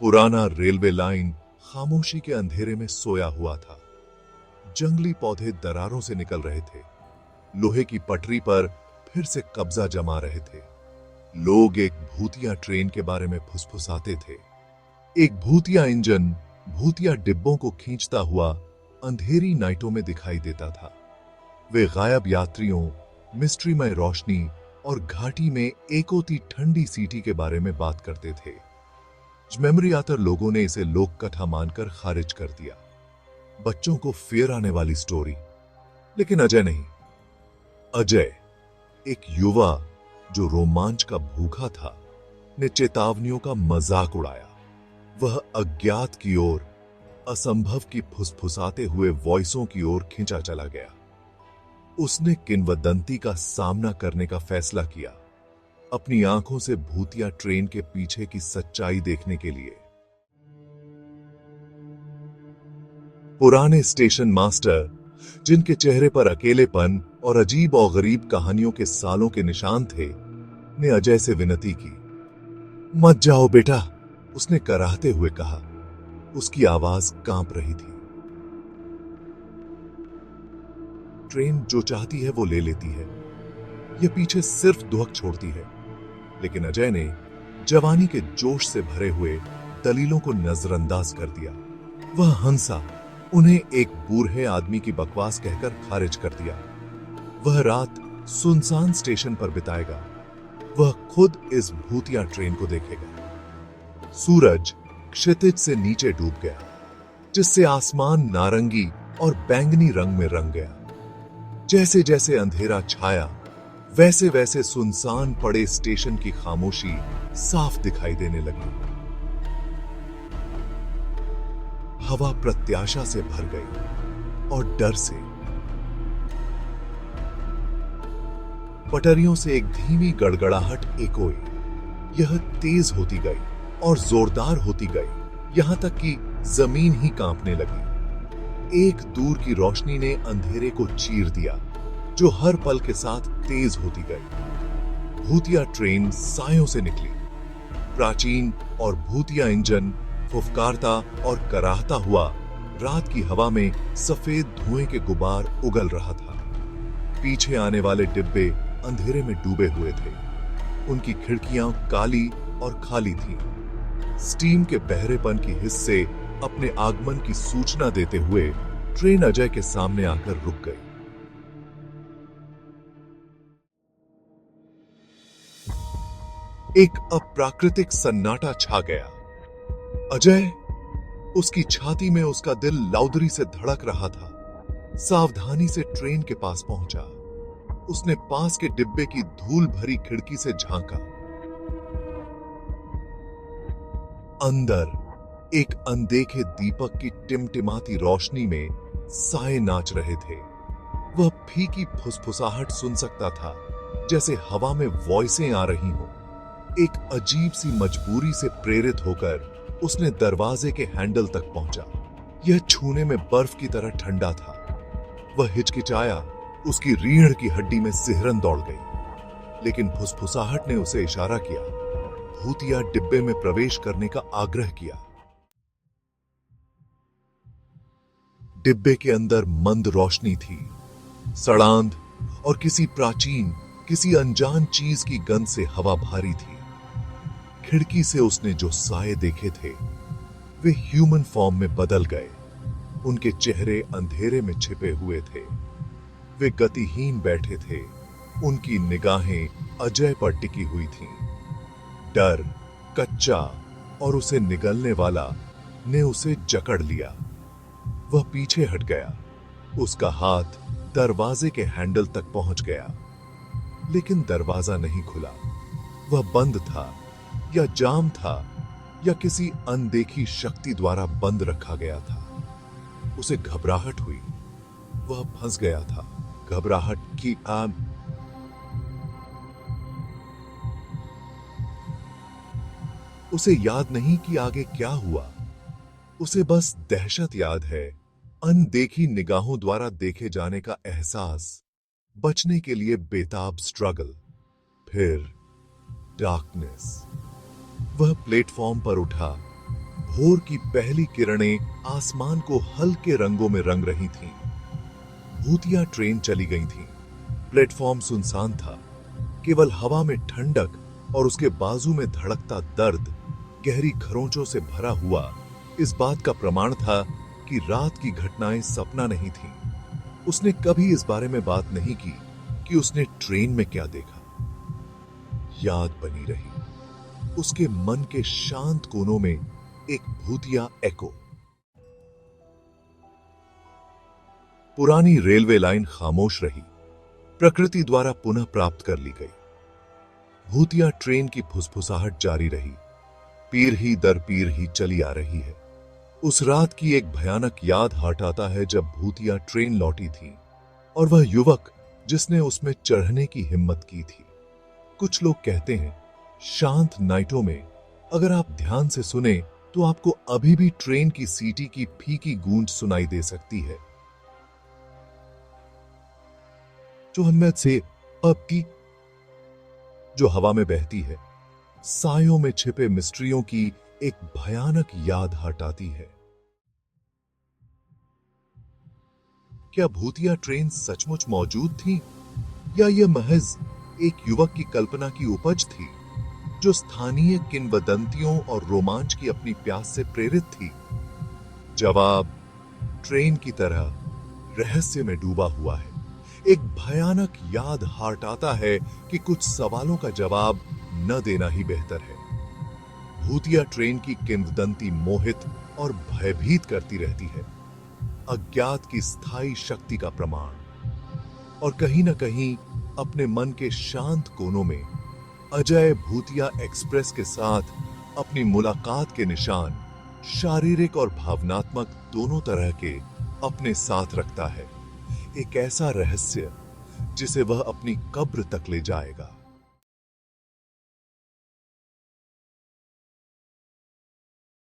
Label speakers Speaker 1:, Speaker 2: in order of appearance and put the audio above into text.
Speaker 1: पुराना railway line खामोशी के अंधेरे में सोया हुआ था। जंगली पौधे दरारों से निकल रहे थे। लोहे की पटरी पर फिर से कब्जा जमा रहे थे। लोग एक भूतिया ट्रेन के बारे में फुसफुसाते थे। एक भूतिया इंजन भूतिया डिब्बों को खींचता हुआ अंधेरी नाइटों में दिखाई देता था। वे गायब यात्रियों, मिस्ट्रीमय रोशनी और घाटी में एकोती ठंडी सीटी के बारे में बात करते थे। ज्यादातर लोगों ने इसे लोक कथा मानकर खारिज कर दिया, बच्चों को फियर आने वाली स्टोरी। लेकिन अजय नहीं। अजय, एक युवा जो रोमांच का भूखा था, ने चेतावनियों का मजाक उड़ाया। वह अज्ञात की ओर, असंभव की फुसफुसाते हुए वॉइसों की ओर खिंचा चला गया। उसने किंवदंती का सामना करने का फैसला किया, अपनी आंखों से भूतिया ट्रेन के पीछे की सच्चाई देखने के लिए। पुराने स्टेशन मास्टर, जिनके चेहरे पर अकेलेपन और अजीब और गरीब कहानियों के सालों के निशान थे, ने अजय से विनती की। मत जाओ बेटा, उसने कराहते हुए कहा। उसकी आवाज कांप रही थी। ट्रेन जो चाहती है वो ले लेती है, ये पीछे सिर्फ दुहक छोड़ती है। लेकिन अजय ने जवानी के जोश से भरे हुए दलीलों को नजरअंदाज कर दिया। वह हंसा, उन्हें एक बूढ़े आदमी की बकवास कहकर खारिज कर दिया। वह रात सुनसान स्टेशन पर बिताएगा। वह खुद इस भूतिया ट्रेन को देखेगा। सूरज क्षितिज से नीचे डूब गया, जिससे आसमान नारंगी और बैंगनी रंग में रंग गया। जैसे जैसे अंधेरा छाया, वैसे वैसे सुनसान पड़े स्टेशन की खामोशी साफ दिखाई देने लगी। हवा प्रत्याशा से भर गई और डर से। पटरियों से एक धीमी गड़गड़ाहट एकोई। यह तेज होती गई और जोरदार होती गई, यहां तक कि जमीन ही कांपने लगी। एक दूर की रोशनी ने अंधेरे को चीर दिया, जो हर पल के साथ तेज होती गई। भूतिया ट्रेन सायों से निकली। प्राचीन और भूतिया इंजन फुफकारता और कराहता हुआ रात की हवा में सफेद धुएं के गुबार उगल रहा था। पीछे आने वाले डिब्बे अंधेरे में डूबे हुए थे। उनकी खिड़कियां काली और खाली थीं। स्टीम के बहरेपन की हिस्से अपने आगमन की सूचना देते हुए ट्रेन अजय के सामने आकर रुक गई। एक अप्राकृतिक सन्नाटा छा गया। अजय, उसकी छाती में उसका दिल लाउदरी से धड़क रहा था, सावधानी से ट्रेन के पास पहुंचा। उसने पास के डिब्बे की धूल भरी खिड़की से झांका। अंदर एक अनदेखे दीपक की टिमटिमाती रोशनी में साए नाच रहे थे। वह फीकी फुसफुसाहट सुन सकता था, जैसे हवा में वॉइसें आ रही हों। एक अजीब सी मजबूरी से प्रेरित होकर उसने दरवाजे के हैंडल तक पहुंचा। यह छूने में बर्फ की तरह ठंडा था। वह हिचकिचाया, उसकी रीढ़ की हड्डी में सिहरन दौड़ गई। लेकिन फुसफुसाहट ने उसे इशारा किया, भूतिया डिब्बे में प्रवेश करने का आग्रह किया। डिब्बे के अंदर मंद रोशनी थी। सड़ांध और किसी अनजान चीज की गंध से हवा भारी थी। खिड़की से उसने जो साए देखे थे, वे ह्यूमन फॉर्म में बदल गए। उनके चेहरे अंधेरे में छिपे हुए थे। वे गतिहीन बैठे थे। उनकी निगाहें अजय पर टिकी हुई थीं। डर, कच्चा और उसे निगलने वाला, ने उसे जकड़ लिया। वह पीछे हट गया। उसका हाथ दरवाजे के हैंडल तक पहुंच गया, लेकिन दरवाजा नहीं खुला। वह बंद था, या जाम था, या किसी अनदेखी शक्ति द्वारा बंद रखा गया था। उसे घबराहट हुई। वह फंस गया था। घबराहट की उसे याद नहीं कि आगे क्या हुआ। उसे बस दहशत याद है, अनदेखी निगाहों द्वारा देखे जाने का एहसास, बचने के लिए बेताब स्ट्रगल, फिर डार्कनेस। वह प्लेटफॉर्म पर उठा, भोर की पहली किरणें आसमान को हल्के रंगों में रंग रही थीं। भूतिया ट्रेन चली गई थी। प्लेटफॉर्म सुनसान था। केवल हवा में ठंडक और उसके बाजू में धड़कता दर्द गहरी खरोंचों से भरा हुआ इस बात का प्रमाण था कि रात की घटनाएं सपना नहीं थीं। उसने कभी इस बारे में बात नहीं की कि उसने ट्रेन में क्या देखा। याद बनी रही उसके मन के शांत कोनों में एक भूतिया एको। पुरानी रेलवे लाइन खामोश रही, प्रकृति द्वारा पुनः प्राप्त कर ली गई। भूतिया ट्रेन की फुसफुसाहट जारी रही, पीर ही दर पीर ही चली आ रही है। उस रात की एक भयानक याद हट आता है जब भूतिया ट्रेन लौटी थी और वह युवक जिसने उसमें चढ़ने की हिम्मत की थी। कुछ लोग कहते हैं शांत नाइटों में अगर आप ध्यान से सुने तो आपको अभी भी ट्रेन की सीटी की फीकी गूंज सुनाई दे सकती है जो हनमत से अब की जो हवा में बहती है, सायों में छिपे मिस्ट्रियों की एक भयानक याद हटाती है। क्या भूतिया ट्रेन सचमुच मौजूद थी या यह महज एक युवक की कल्पना की उपज थी जो स्थानीय किंवदंतियों और रोमांच की अपनी प्यास से प्रेरित थी? जवाब ट्रेन की तरह रहस्य में डूबा हुआ है। एक भयानक याद हटाता है कि कुछ सवालों का जवाब न देना ही बेहतर है। भूतिया ट्रेन की किंवदंती मोहित और भयभीत करती रहती है, अज्ञात की स्थायी शक्ति का प्रमाण। और कहीं न कहीं अपने मन के शांत कोनों में अजय भूतिया एक्सप्रेस के साथ अपनी मुलाकात के निशान शारीरिक और भावनात्मक दोनों तरह के अपने साथ रखता है। एक ऐसा रहस्य जिसे वह अपनी कब्र तक ले जाएगा।